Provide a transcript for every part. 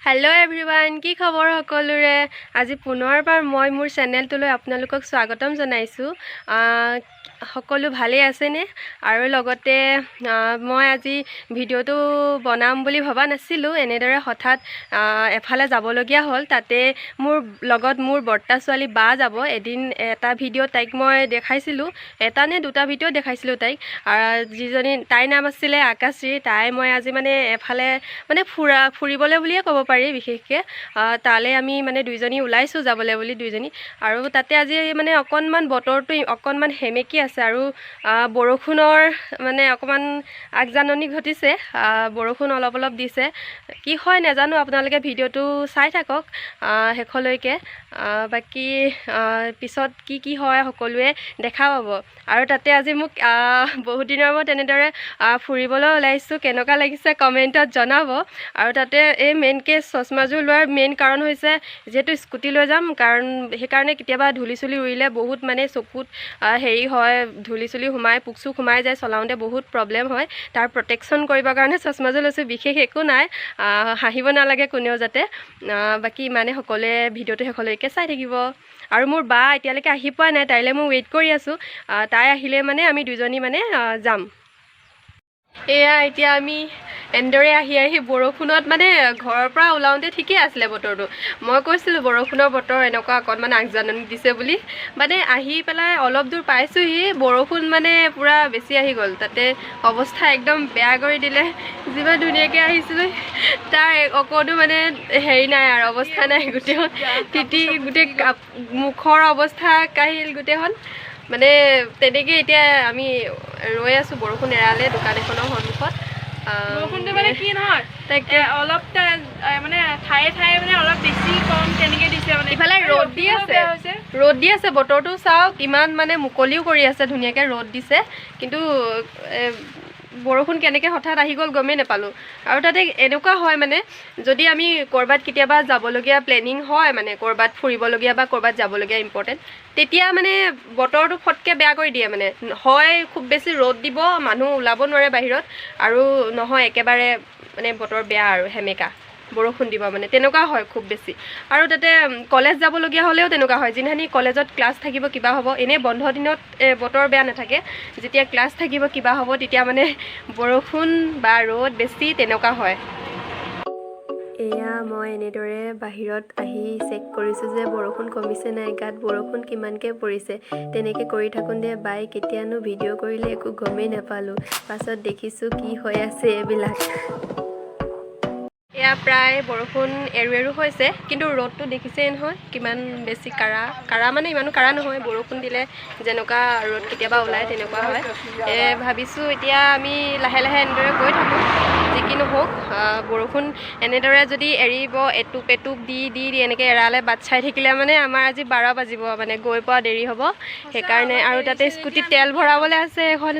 hello everyone की खबर सकलोरे আজি পুনৰবাৰ মই মোৰ চেনেলটোলৈ আপোনালোকক স্বাগতম জনাইছো সকলো ভালে আছে নে আৰু লগতে মই আজি ভিডিওটো বনাম বুলি ভাবা নাছিলো এনেদৰে হঠাৎ এফালে যাবলগীয়া হ'ল তাতে মোৰ লগত মোৰ বৰ্তা ছোৱালী বা যাব এদিন এটা ভিডিও তাইক মই দেখাইছিলো এটা নে দুটা ভিডিও দেখাইছিলো তাইক যিজনী তাইৰ নাম আছিল আকাশী তাই মই আজি মানে এফালে মানে ফুৰিবলৈ বুলিয়ে ক'ব পাৰি বিশেষকে তালে আমি মানে দুইজনী ওলাইছো যাবলৈ বুলি দুইজনী আৰু তাতে আজি মানে অকনমান বতৰটো অকনমান হেমেকি আছে আৰু বৰষুণৰ মানে অকমান আগজাননী ঘটিছে বৰষুণ অলপ অলপ দিছে কি হয় নাজানো আপোনালোকে ভিডিওটো চাই থাকক হেখলৈকে বাকি পিছত কি হয় সকলোৱে দেখা পাব আৰু তাতে আজি মোক বহুত দিনৰ মূৰত এনেদৰে ফুৰিবলৈ ওলাইছো কেনেকুৱা লাগিছে কমেন্টত জনাব আৰু তাতে এই মেইন কেছ চশমাযোৰ লোৱাৰ মেইন কাৰণ হৈছে যেহেতু স্কুটি লৈ যাম কাৰণ সেইকাৰণে কেতিয়াবা ধুলি-চুলি উৰিলে বহুত মানে চকুত হেৰি হয় ধুলি-চুলি সোমাই পুকচু সোমাই যায় চলাওঁতে বহুত প্ৰবলেম হয় তাৰ প্ৰটেকচন কৰিবৰ কাৰণে চশমাযোৰ লৈছো বিশেষ একো নাই হাঁহিব নালাগে কোনেও যাতে বাকি মানে সকলোৱে ভিডিওটো হেখলৈকে চাই থাকিব আৰু মোৰ বা এতিয়ালৈকে আহি পোৱা নাই তাইলে মই ৱেইট কৰি আছো তাই আহিলে মানে আমি দুজনী মানে যাম এয়া এতিয়া আমি এন্দৰে আহি বৰষুণত মানে ঘৰৰ পৰা ওলাওঁতে ঠিকই আছিল বতৰটো মই কৈছিলো বৰষুণৰ বতৰ এনেকুৱা অকনমান আগজাননী দিছে বুলি মানে আহি পেলাই অলপ দূৰ পাইছোহি বৰষুণ মানে পুৰা বেছি আহি গ'ল তাতে অৱস্থা একদম বেয়া কৰি দিলে যিমান ধুনীয়াকৈ আহিছিলো তাৰ অকনো মানে হেৰি নাই আৰু অৱস্থা নাই গোটেইখন তিতি গোটেই মুখৰ অৱস্থা কাহিল গোটেইখন মানে তেনেকৈ এতিয়া আমি ৰৈ আছো বৰষুণ এৰালে দোকান এখনৰ সন্মুখত বৰষুণটো মানে কি নহয় তাকে অলপ মানে ঠায়ে ঠায়ে মানে অলপ বেছি কম তেনেকৈ দিছে মানে ইফালে ৰ'দ দি আছে বতৰটো চাওক ইমান মানে মুকলিও কৰি আছে ধুনীয়াকৈ ৰ'দ দিছে কিন্তু বৰষুণ কেনেকৈ হঠাৎ আহি গ'ল গমেই নাপালো আৰু তাতে এনেকুৱা হয় মানে যদি আমি কৰবাত কেতিয়াবা যাবলগীয়া প্লেনিং হয় মানে কৰবাত ফুৰিবলগীয়া বা কৰবাত যাবলগীয়া ইম্পৰ্টেণ্ট তেতিয়া মানে বতৰটো ফটকে বেয়া কৰি দিয়ে মানে হয় খুব বেছি ৰ'দ দিব মানুহ ওলাব নোৱাৰে বাহিৰত আৰু নহয় একেবাৰে মানে বতৰ বেয়া আৰু হেমেকা বৰষুণ দিব মানে তেনেকুৱা হয় খুব বেছি আৰু তাতে কলেজ যাবলগীয়া হ'লেও তেনেকুৱা হয় যিনহানি কলেজত ক্লাছ থাকিব কিবা হ'ব এনে বন্ধ দিনত বতৰ বেয়া নাথাকে যেতিয়া ক্লাছ থাকিব কিবা হ'ব তেতিয়া মানে বৰষুণ বা ৰ'দ বেছি তেনেকুৱা হয় এয়া মই এনেদৰে বাহিৰত আহি চেক কৰিছো যে বৰষুণ কমিছে নাই গাত বৰষুণ কিমানকৈ পৰিছে তেনেকৈ কৰি থাকোঁতে বাই কেতিয়ানো ভিডিঅ' কৰিলে একো গমেই নাপালোঁ পাছত দেখিছোঁ কি হৈ আছে এইবিলাক এয়া প্ৰায় বৰষুণ এৰু হৈছে কিন্তু ৰ'দটো দেখিছেই নহয় কিমান বেছি কাৰা মানে ইমানো কাৰা নহয় বৰষুণ দিলে যেনেকুৱা ৰ'দ কেতিয়াবা ওলায় তেনেকুৱা হয় ভাবিছোঁ এতিয়া আমি লাহে লাহে এনেদৰে গৈ থাকোঁ যি কি নহওক বৰষুণ এনেদৰে যদি এৰিব এটুপ এটুপ দি এনেকৈ এৰালে বাট চাই থাকিলে মানে আমাৰ আজি 12 বাজিব মানে গৈ পোৱা দেৰি হ'ব সেইকাৰণে আৰু তাতে স্কুটিত তেল ভৰাবলৈ আছে এখন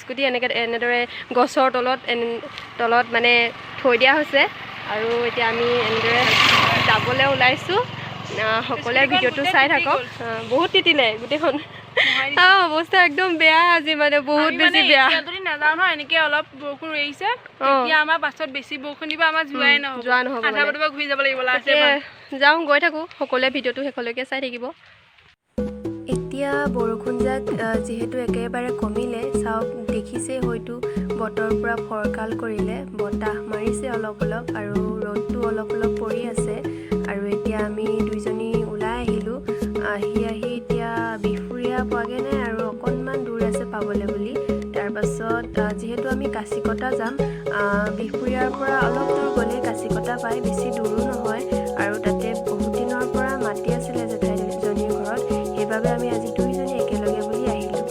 স্কুটি এনেদৰে গছৰ তলত মানে থৈ দিয়া হৈছে আৰু এতিয়া আমি এনেদৰে যাবলৈ ওলাইছো সকলোৱে ভিডিওটো চাই থাকক বহুত তিতিলে গোটেইখন অৱস্থা একদম বেয়া আজি মানে বহুত বেছি বেয়া যদি নাযাওঁ নহয় এনেকৈ অলপ বৰষুণ ৰৈছে এতিয়া আমাৰ পাছত বেছি বৰষুণ দিব আমাৰ যোৱা নহ'ব আধা বাটৰ পৰা ঘূৰি যাব লাগিব যাওঁ গৈ থাকোঁ সকলোৱে ভিডিওটো শেষলৈকে চাই থাকিব এতিয়া বৰষুণ যাক যিহেতু একেবাৰে কমিলে চাওক দেখিছে হয়তো বতৰ পুৰা ফৰকাল কৰিলে বতাহ মাৰিছে অলপ অলপ আৰু ৰ'দটো অলপ অলপ পৰি আছে আৰু এতিয়া আমি দুইজনী ওলাই আহিলোঁ আহি এতিয়া বিহপুৰীয়া পোৱাগৈ নাই আৰু অকণমান দূৰ আছে পাবলৈ বুলি তাৰপাছত যিহেতু আমি কাছিকটা যাম বিহপুৰীয়াৰ পৰা অলপ দূৰ গ'লে কাছিকটা পায় বেছি দূৰো নহয় আৰু তাতে বহুত দিনৰ পৰা মাতি আছিলে জেঠাইজনীৰ ঘৰত সেইবাবে আমি আজি দুইজনী একেলগে বুলি আহিলোঁ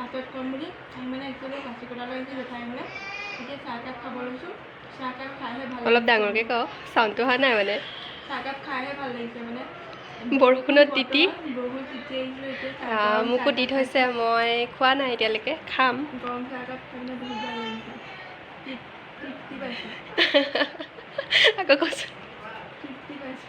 বাটত কম বুলি আমি মানে একচুৱেলি কাছিকটালৈ আহিছোঁ জেঠাই মানে এতিয়া চাহকাপ খাব লৈছোঁ চাহকাপ খাইহে ভাল অলপ ডাঙৰকৈ কওঁ চাউণ্ডটো অহা নাই মানে চাহকাপ খাইহে ভাল লাগিছে মানে বৰষুণত তিতি মোকো দি থৈছে মই খোৱা নাই এতিয়ালৈকে খাম গৰম চাহকাপ খাই বহুত ভাল লাগিছে তৃপ্তি পাইছোঁ আকৌ কচোন তৃপ্তি পাইছোঁ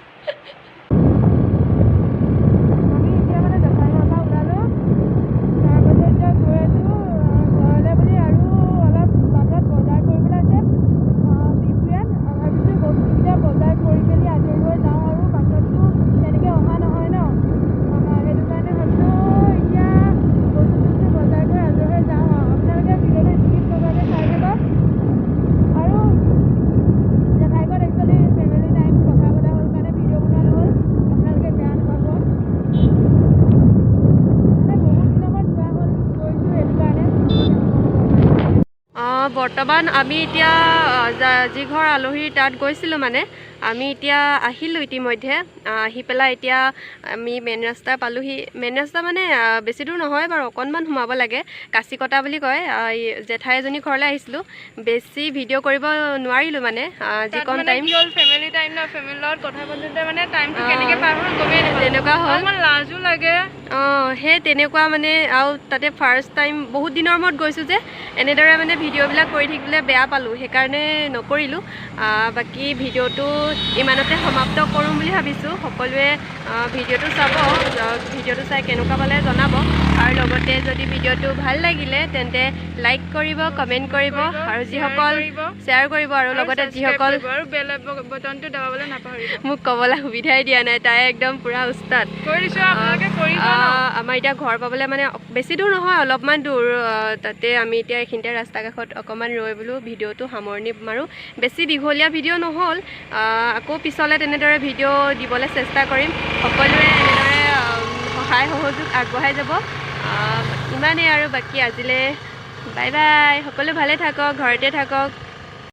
বৰ্তমান আমি এতিয়া যি ঘৰ আলহী তাত গৈছিলোঁ মানে আমি এতিয়া আহিলোঁ ইতিমধ্যে আহি পেলাই এতিয়া আমি মেইন ৰাস্তা পালোহি মেইন ৰাস্তা মানে বেছি দূৰ নহয় বাৰু অকণমান সোমাব লাগে কাছিকটা বুলি কয় জেঠাই এজনী ঘৰলৈ আহিছিলোঁ বেছি ভিডিঅ' কৰিব নোৱাৰিলোঁ মানে যিকণ টাইম ফেমিলি টাইম না ফেমিলিৰ লগত কথা পাতোঁতে মানে টাইমটো কেনেকৈ পাৰ হ'ল গমেই নাপালোঁ তেনেকুৱা হ'ল অকণমান লাজো লাগে সেই তেনেকুৱা মানে আৰু তাতে ফাৰ্ষ্ট টাইম বহুত দিনৰ মূৰত গৈছোঁ যে এনেদৰে মানে ভিডিঅ'বিলাক কৰি থাকিবলৈ বেয়া পালোঁ সেইকাৰণে নকৰিলোঁ বাকী ভিডিঅ'টো ইমানতে সমাপ্ত কৰোঁ বুলি ভাবিছোঁ সকলোৱে ভিডিঅ'টো চাব ভিডিঅ'টো চাই কেনেকুৱা পালে জনাব আৰু লগতে যদি ভিডিঅ'টো ভাল লাগিলে তেন্তে লাইক কৰিব কমেণ্ট কৰিব আৰু যিসকল শ্বেয়াৰ কৰিব আৰু লগতে যিসকল বেল বটনটো দবাবলৈ নাপাহৰিব মোক ক'বলৈ সুবিধাই দিয়া নাই তাই একদম পূৰা উস্তাদ আমাৰ এতিয়া ঘৰ পাবলৈ মানে বেছি দূৰ নহয় অলপমান দূৰ তাতে আমি এতিয়া এইখিনিতে ৰাস্তা কাষত অকণমান ৰৈ বোলো ভিডিঅ'টো সামৰণি মাৰোঁ বেছি দীঘলীয়া ভিডিঅ' নহ'ল আকৌ পিছলৈ তেনেদৰে ভিডিঅ' দিবলৈ চেষ্টা কৰিম সকলোৱে এনেদৰে সহায় সহযোগ আগবঢ়াই যাব ইমানেই আৰু বাকী আজিলৈ বাই বাই সকলো ভালে থাকক ঘৰতে থাকক